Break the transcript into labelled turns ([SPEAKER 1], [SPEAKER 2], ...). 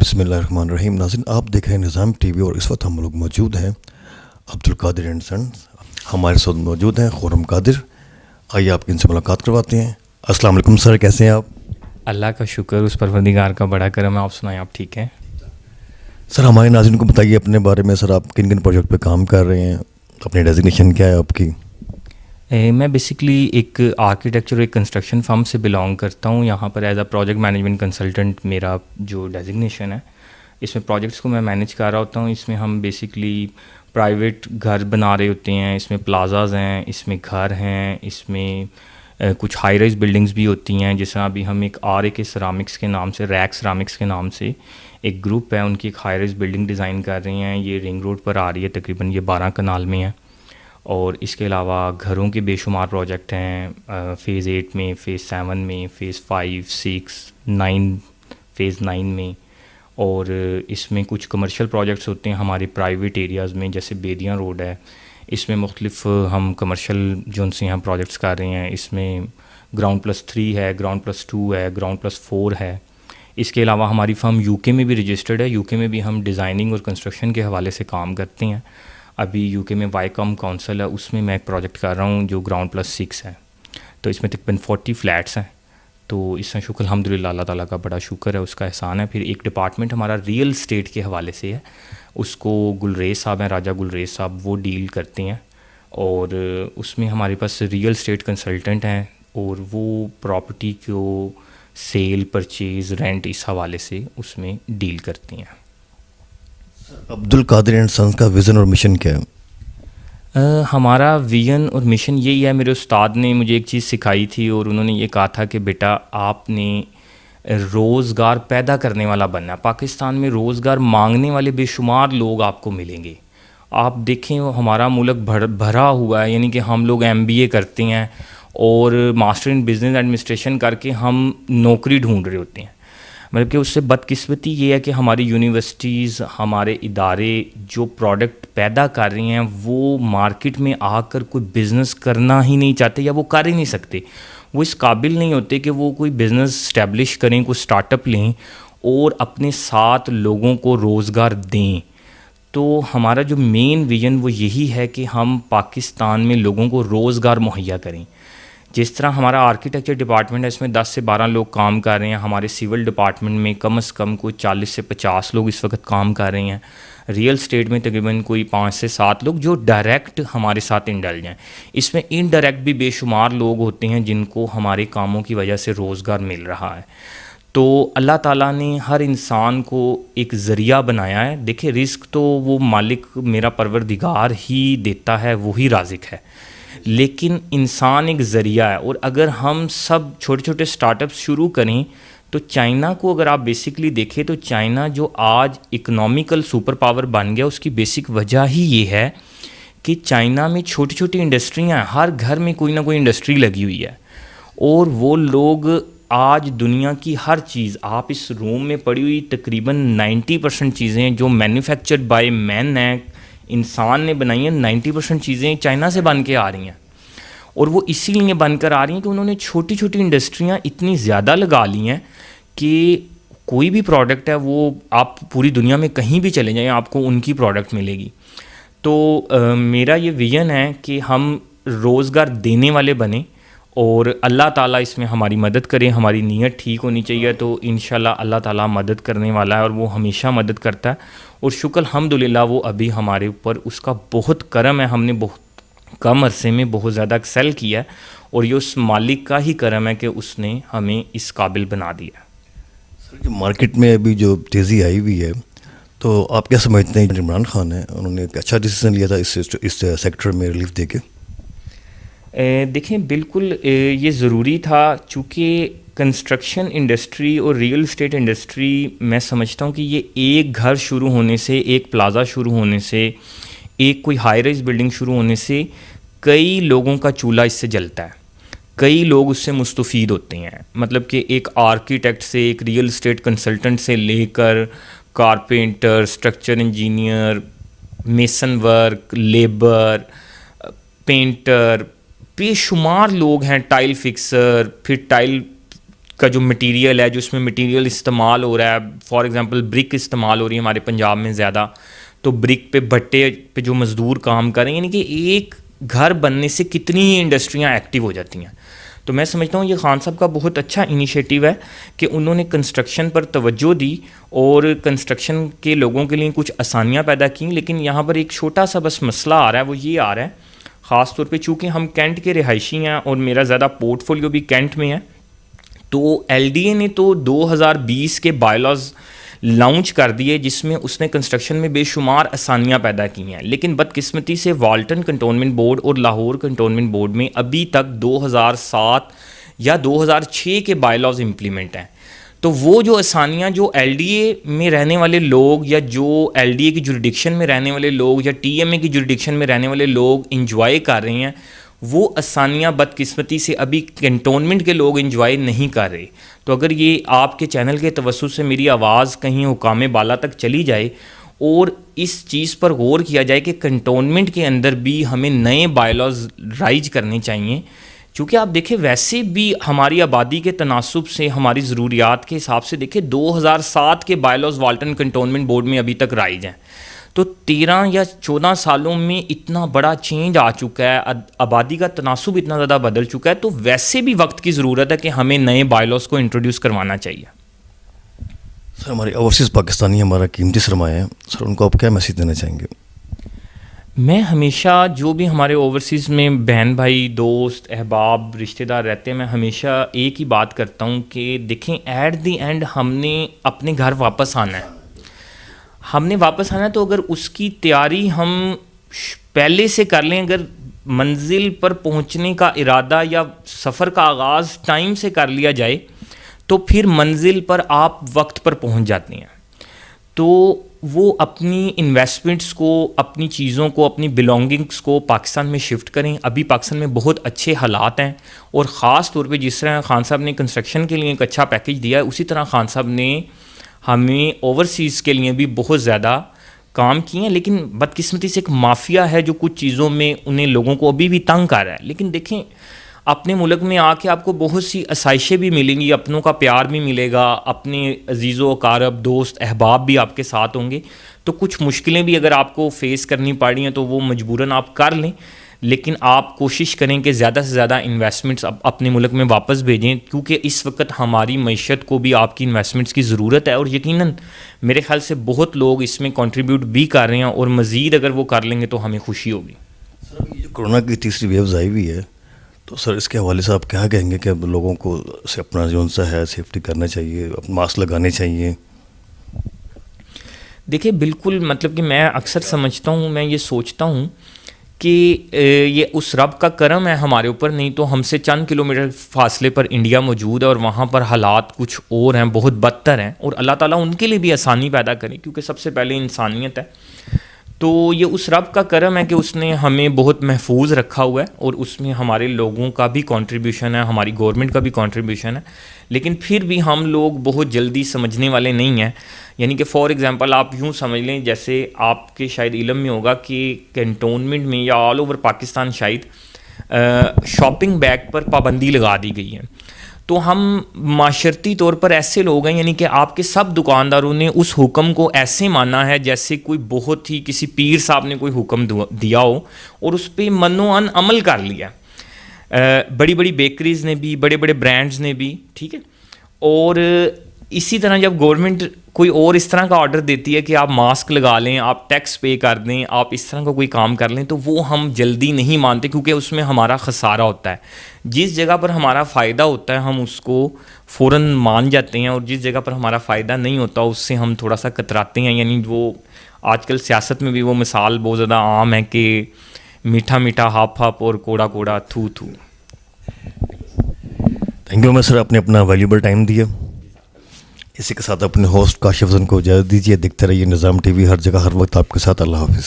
[SPEAKER 1] بسم اللہ الرحمن الرحیم. ناظرین آپ دیکھ رہے ہیں نظام ٹی وی اور اس وقت ہم لوگ موجود ہیں عبدالقادر اینڈ سنز. ہمارے ساتھ موجود ہیں خرم قادر. آئیے آپ ان سے ملاقات کرواتے ہیں. السلام علیکم سر, کیسے ہیں آپ؟
[SPEAKER 2] اللہ کا شکر, اس پروردگار کا بڑا کرم ہے. آپ سنائیں, آپ ٹھیک ہیں؟
[SPEAKER 1] سر ہمارے ناظرین کو بتائیے اپنے بارے میں. سر آپ کن کن پروجیکٹ پہ کام کر رہے ہیں, اپنی ڈیزگنیشن کیا ہے آپ کی؟
[SPEAKER 2] میں بیسکلی ایک آرکیٹیکچر اور ایک کنسٹرکشن فرم سے بلانگ کرتا ہوں. یہاں پر as a project management consultant میرا جو ڈیزگنیشن ہے. اس میں پروجیکٹس کو میں مینیج کر رہا ہوتا ہوں. اس میں ہم بیسکلی پرائیویٹ گھر بنا رہے ہوتے ہیں, اس میں پلازاز ہیں, اس میں گھر ہیں, اس میں کچھ ہائی رائز بلڈنگز بھی ہوتی ہیں. جس طرح ابھی ہم ایک کے سرامکس کے نام سے, ریک سرامکس کے نام سے ایک گروپ ہے, ان کی ایک ہائی رائز بلڈنگ ڈیزائن کر رہے ہیں. یہ رنگ روڈ پر آ رہی ہے, تقریباً یہ 12 کنال میں ہے. اور اس کے علاوہ گھروں کے بے شمار پروجیکٹ ہیں, فیز 8 میں, فیز 7 میں, فیز 5, 6, 9, فیز 9 میں. اور اس میں کچھ کمرشل پروجیکٹس ہوتے ہیں ہمارے پرائیویٹ ایریاز میں, جیسے بیدیاں روڈ ہے. اس میں مختلف ہم کمرشل جو ان سے یہاں پروجیکٹس کر رہے ہیں. اس میں گراؤنڈ+3 ہے, گراؤنڈ+2 ہے, گراؤنڈ+4 ہے. اس کے علاوہ ہماری فرم یو کے میں بھی رجسٹرڈ ہے. یو کے میں بھی ہم ڈیزائننگ اور کنسٹرکشن کے حوالے سے کام کرتے ہیں. ابھی یو کے میں وائیکام کونسل ہے, اس میں ایک پروجیکٹ کر رہا ہوں جو گراؤنڈ+6 ہے. تو اس میں تقریباً 40 فلیٹس ہیں. تو اس میں شکر الحمدللہ اللہ تعالیٰ کا بڑا شکر ہے, اس کا احسان ہے. پھر ایک ڈپارٹمنٹ ہمارا ریئل اسٹیٹ کے حوالے سے ہے, اس کو گلریز صاحب ہیں, راجہ گلریز صاحب, وہ ڈیل کرتے ہیں. اور اس میں ہمارے پاس ریئل اسٹیٹ کنسلٹنٹ ہیں, اور وہ پراپرٹی کو سیل, پرچیز, رینٹ اس حوالے سے اس میں ڈیل کرتے ہیں.
[SPEAKER 1] عبدالقادر اینڈ سنز کا ویژن اور مشن کیا ہے؟
[SPEAKER 2] ہمارا ویژن اور مشن یہی ہے. میرے استاد نے مجھے ایک چیز سکھائی تھی, اور انہوں نے یہ کہا تھا کہ بیٹا آپ نے روزگار پیدا کرنے والا بننا ہے. پاکستان میں روزگار مانگنے والے بے شمار لوگ آپ کو ملیں گے. آپ دیکھیں ہمارا ملک بھرا ہوا ہے, یعنی کہ ہم لوگ MBA کرتے ہیں اور ماسٹر ان بزنس ایڈمنسٹریشن کر کے ہم نوکری ڈھونڈ رہے ہوتے ہیں. مطلب کہ اس سے بدقسمتی یہ ہے کہ ہماری یونیورسٹیز, ہمارے ادارے جو پروڈکٹ پیدا کر رہی ہیں وہ مارکیٹ میں آ کر کوئی بزنس کرنا ہی نہیں چاہتے, یا وہ کر ہی نہیں سکتے. وہ اس قابل نہیں ہوتے کہ وہ کوئی بزنس اسٹیبلش کریں, کوئی اسٹارٹ اپ لیں اور اپنے ساتھ لوگوں کو روزگار دیں. تو ہمارا جو مین ویژن وہ یہی ہے کہ ہم پاکستان میں لوگوں کو روزگار مہیا کریں. جس طرح ہمارا آرکیٹیکچر ڈپارٹمنٹ ہے, اس میں 10 سے 12 لوگ کام کر رہے ہیں. ہمارے سول ڈپارٹمنٹ میں کم از کم کوئی 40 سے 50 لوگ اس وقت کام کر رہے ہیں. ریئل اسٹیٹ میں تقریباً کوئی 5 سے 7 لوگ جو ڈائریکٹ ہمارے ساتھ انڈلج ہیں. اس میں انڈائریکٹ بھی بے شمار لوگ ہوتے ہیں جن کو ہمارے کاموں کی وجہ سے روزگار مل رہا ہے. تو اللہ تعالیٰ نے ہر انسان کو ایک ذریعہ بنایا ہے. دیکھیں رزق تو وہ مالک میرا پروردگار ہی دیتا ہے, وہی رازق ہے, لیکن انسان ایک ذریعہ ہے. اور اگر ہم سب چھوٹے چھوٹے سٹارٹ اپس شروع کریں تو چائنا کو اگر آپ بیسکلی دیکھیں تو چائنا جو آج اکنامیکل سپر پاور بن گیا, اس کی بیسک وجہ ہی یہ ہے کہ چائنا میں چھوٹی چھوٹی انڈسٹریاں ہیں, ہر گھر میں کوئی نہ کوئی انڈسٹری لگی ہوئی ہے. اور وہ لوگ آج دنیا کی ہر چیز, آپ اس روم میں پڑی ہوئی تقریباً 90% چیزیں جو مینوفیکچرڈ بائی مین ہیں, انسان نے بنائی ہیں, 90% چیزیں چائنا سے بن کے آ رہی ہیں. اور وہ اسی لیے بن کر آ رہی ہیں کہ انہوں نے چھوٹی چھوٹی انڈسٹریاں اتنی زیادہ لگا لی ہیں کہ کوئی بھی پروڈکٹ ہے وہ آپ پوری دنیا میں کہیں بھی چلے جائیں آپ کو ان کی پروڈکٹ ملے گی. تو میرا یہ ویژن ہے کہ ہم روزگار دینے والے بنیں, اور اللہ تعالیٰ اس میں ہماری مدد کرے. ہماری نیت ٹھیک ہونی چاہیے, تو انشاءاللہ اللہ تعالیٰ مدد کرنے والا ہے, اور وہ ہمیشہ مدد کرتا ہے. اور شکر الحمدللہ وہ ابھی ہمارے اوپر اس کا بہت کرم ہے. ہم نے بہت کم عرصے میں بہت زیادہ ایکسیل کیا ہے, اور یہ اس مالک کا ہی کرم ہے کہ اس نے ہمیں اس قابل بنا دیا.
[SPEAKER 1] سر جو مارکیٹ میں ابھی جو تیزی آئی ہوئی ہے, تو آپ کیا سمجھتے ہیں عمران خان ہیں, انہوں نے ایک اچھا ڈیسیزن لیا تھا اس سیکٹر میں ریلیف دے کے؟
[SPEAKER 2] دیکھیں بالکل یہ ضروری تھا, چونکہ کنسٹرکشن انڈسٹری اور ریئل اسٹیٹ انڈسٹری میں سمجھتا ہوں کہ یہ ایک گھر شروع ہونے سے, ایک پلازا شروع ہونے سے, ایک کوئی ہائی رائز بلڈنگ شروع ہونے سے کئی لوگوں کا چولہا اس سے جلتا ہے, کئی لوگ اس سے مستفید ہوتے ہیں. مطلب کہ ایک آرکیٹیکٹ سے, ایک ریئل اسٹیٹ کنسلٹنٹ سے لے کر carpenter, structure engineer, Mason work, labour, painter, بے شمار لوگ ہیں, ٹائل فکسر, پھر ٹائل کا جو مٹیریل ہے، جو اس میں مٹیریل استعمال ہو رہا ہے، فار ایگزامپل برک استعمال ہو رہی ہے ہمارے پنجاب میں زیادہ، تو برک پہ بھٹے پہ جو مزدور کام کریں، یعنی کہ ایک گھر بننے سے کتنی ہی انڈسٹریاں ایکٹیو ہو جاتی ہیں. تو میں سمجھتا ہوں یہ خان صاحب کا بہت اچھا انیشیٹو ہے کہ انہوں نے کنسٹرکشن پر توجہ دی اور کنسٹرکشن کے لوگوں کے لیے کچھ آسانیاں پیدا کیں. لیکن یہاں پر ایک چھوٹا سا بس مسئلہ آ رہا ہے، وہ یہ آ رہا ہے خاص طور پہ چونکہ ہم کینٹ کے رہائشی ہیں اور میرا زیادہ پورٹ فولیو بھی کینٹ میں ہے، تو ایل ڈی اے نے تو 2020 کے بائی لاز لانچ کر دیے جس میں اس نے کنسٹرکشن میں بے شمار آسانیاں پیدا کی ہیں. لیکن بدقسمتی سے والٹن کنٹونمنٹ بورڈ اور لاہور کنٹونمنٹ بورڈ میں ابھی تک 2007 یا 2006 کے بائی لاز امپلیمنٹ ہیں. تو وہ جو آسانیاں جو ایل ڈی اے میں رہنے والے لوگ یا جو ایل ڈی اے کی جوریڈکشن میں رہنے والے لوگ یا ٹی ایم اے کی جوریڈکشن میں رہنے والے لوگ انجوائے کر رہے ہیں، وہ آسانیاں بدقسمتی سے ابھی کنٹونمنٹ کے لوگ انجوائے نہیں کر رہے. تو اگر یہ آپ کے چینل کے توسط سے میری آواز کہیں حکام بالا تک چلی جائے اور اس چیز پر غور کیا جائے کہ کنٹونمنٹ کے اندر بھی ہمیں نئے بائی لاز رائج کرنے چاہیے، چونکہ آپ دیکھیں ویسے بھی ہماری آبادی کے تناسب سے ہماری ضروریات کے حساب سے دیکھیں 2007 کے by laws Walton cantonment board میں ابھی تک رائج ہیں. تو 13 یا 14 سالوں میں اتنا بڑا چینج آ چکا ہے، آبادی کا تناسب اتنا زیادہ بدل چکا ہے، تو ویسے بھی وقت کی ضرورت ہے کہ ہمیں نئے بائی لاز کو انٹروڈیوس کروانا چاہیے.
[SPEAKER 1] سر ہمارے اوورسیز پاکستانی ہمارا قیمتی سرمایہ ہے سر، ان کو آپ کیا میسیج دینا چاہیں گے؟
[SPEAKER 2] میں ہمیشہ جو بھی ہمارے اوورسیز میں بہن بھائی دوست احباب رشتہ دار رہتے ہیں، میں ہمیشہ ایک ہی بات کرتا ہوں کہ دیکھیں ایٹ دی اینڈ ہم نے اپنے گھر واپس آنا ہے. تو اگر اس کی تیاری ہم پہلے سے کر لیں، اگر منزل پر پہنچنے کا ارادہ یا سفر کا آغاز ٹائم سے کر لیا جائے تو پھر منزل پر آپ وقت پر پہنچ جاتے ہیں. تو وہ اپنی انویسٹمنٹس کو، اپنی چیزوں کو، اپنی بلانگنگس کو پاکستان میں شفٹ کریں. ابھی پاکستان میں بہت اچھے حالات ہیں، اور خاص طور پہ جس طرح خان صاحب نے کنسٹرکشن کے لیے ایک اچھا پیکیج دیا ہے، اسی طرح خان صاحب نے ہمیں اوورسیز کے لیے بھی بہت زیادہ کام کیے ہیں. لیکن بدقسمتی سے ایک مافیا ہے جو کچھ چیزوں میں انہیں لوگوں کو ابھی بھی تنگ کر رہا ہے. لیکن دیکھیں اپنے ملک میں آ کے آپ کو بہت سی آسائشیں بھی ملیں گی، اپنوں کا پیار بھی ملے گا، اپنے عزیز و اقارب دوست احباب بھی آپ کے ساتھ ہوں گے. تو کچھ مشکلیں بھی اگر آپ کو فیس کرنی پڑ رہی ہیں تو وہ مجبوراً آپ کر لیں، لیکن آپ کوشش کریں کہ زیادہ سے زیادہ انویسٹمنٹس اپنے ملک میں واپس بھیجیں، کیونکہ اس وقت ہماری معیشت کو بھی آپ کی انویسٹمنٹس کی ضرورت ہے. اور یقیناً میرے خیال سے بہت لوگ اس میں کنٹریبیوٹ بھی کر رہے ہیں، اور مزید اگر وہ کر لیں گے تو ہمیں خوشی ہوگی.
[SPEAKER 1] سر یہ جو کورونا کی تیسری ویوز آئی ہوئی ہے، تو سر اس کے حوالے سے آپ کیا کہیں گے کہ لوگوں کو سے اپنا جو سا ہے سیفٹی کرنا چاہیے، ماسک لگانے چاہیے؟
[SPEAKER 2] دیکھیں بالکل، مطلب کہ میں اکثر سمجھتا ہوں، میں یہ سوچتا ہوں کہ یہ اس رب کا کرم ہے ہمارے اوپر، نہیں تو ہم سے چند کلومیٹر فاصلے پر انڈیا موجود ہے اور وہاں پر حالات کچھ اور ہیں، بہت بدتر ہیں. اور اللہ تعالیٰ ان کے لیے بھی آسانی پیدا کرے، کیونکہ سب سے پہلے انسانیت ہے. تو یہ اس رب کا کرم ہے کہ اس نے ہمیں بہت محفوظ رکھا ہوا ہے، اور اس میں ہمارے لوگوں کا بھی کنٹریبیوشن ہے، ہماری گورنمنٹ کا بھی کنٹریبیوشن ہے. لیکن پھر بھی ہم لوگ بہت جلدی سمجھنے والے نہیں ہیں. یعنی کہ فار ایگزامپل آپ یوں سمجھ لیں، جیسے آپ کے شاید علم میں ہوگا کہ کنٹونمنٹ میں یا آل اوور پاکستان شاید شاپنگ بیگ پر پابندی لگا دی گئی ہے. تو ہم معاشرتی طور پر ایسے لوگ ہیں، یعنی کہ آپ کے سب دکانداروں نے اس حکم کو ایسے مانا ہے جیسے کوئی بہت ہی کسی پیر صاحب نے کوئی حکم دیا ہو، اور اس پہ من و ان عمل کر لیا. بڑی بڑی بیکریز نے بھی، بڑے بڑے برانڈز نے بھی، ٹھیک ہے. اور اسی طرح جب گورنمنٹ کوئی اور اس طرح کا آرڈر دیتی ہے کہ آپ ماسک لگا لیں، آپ ٹیکس پے کر دیں، آپ اس طرح کا کوئی کام کر لیں، تو وہ ہم جلدی نہیں مانتے، کیونکہ اس میں ہمارا خسارہ ہوتا ہے. جس جگہ پر ہمارا فائدہ ہوتا ہے ہم اس کو فوراً مان جاتے ہیں، اور جس جگہ پر ہمارا فائدہ نہیں ہوتا اس سے ہم تھوڑا سا کتراتے ہیں. یعنی وہ آج کل سیاست میں بھی وہ مثال بہت زیادہ عام ہے کہ میٹھا میٹھا ہاپ ہاپ اور کوڑا کوڑا تھو تھو.
[SPEAKER 1] Thank you. میں سر آپ نے اپنا ویلیوبل ٹائم دیا. اسی کے ساتھ اپنے ہوسٹ کاشف زن کو اجازت دیجیے. دیکھتے رہیے نظام ٹی وی، ہر جگہ ہر وقت آپ کے ساتھ. اللہ حافظ.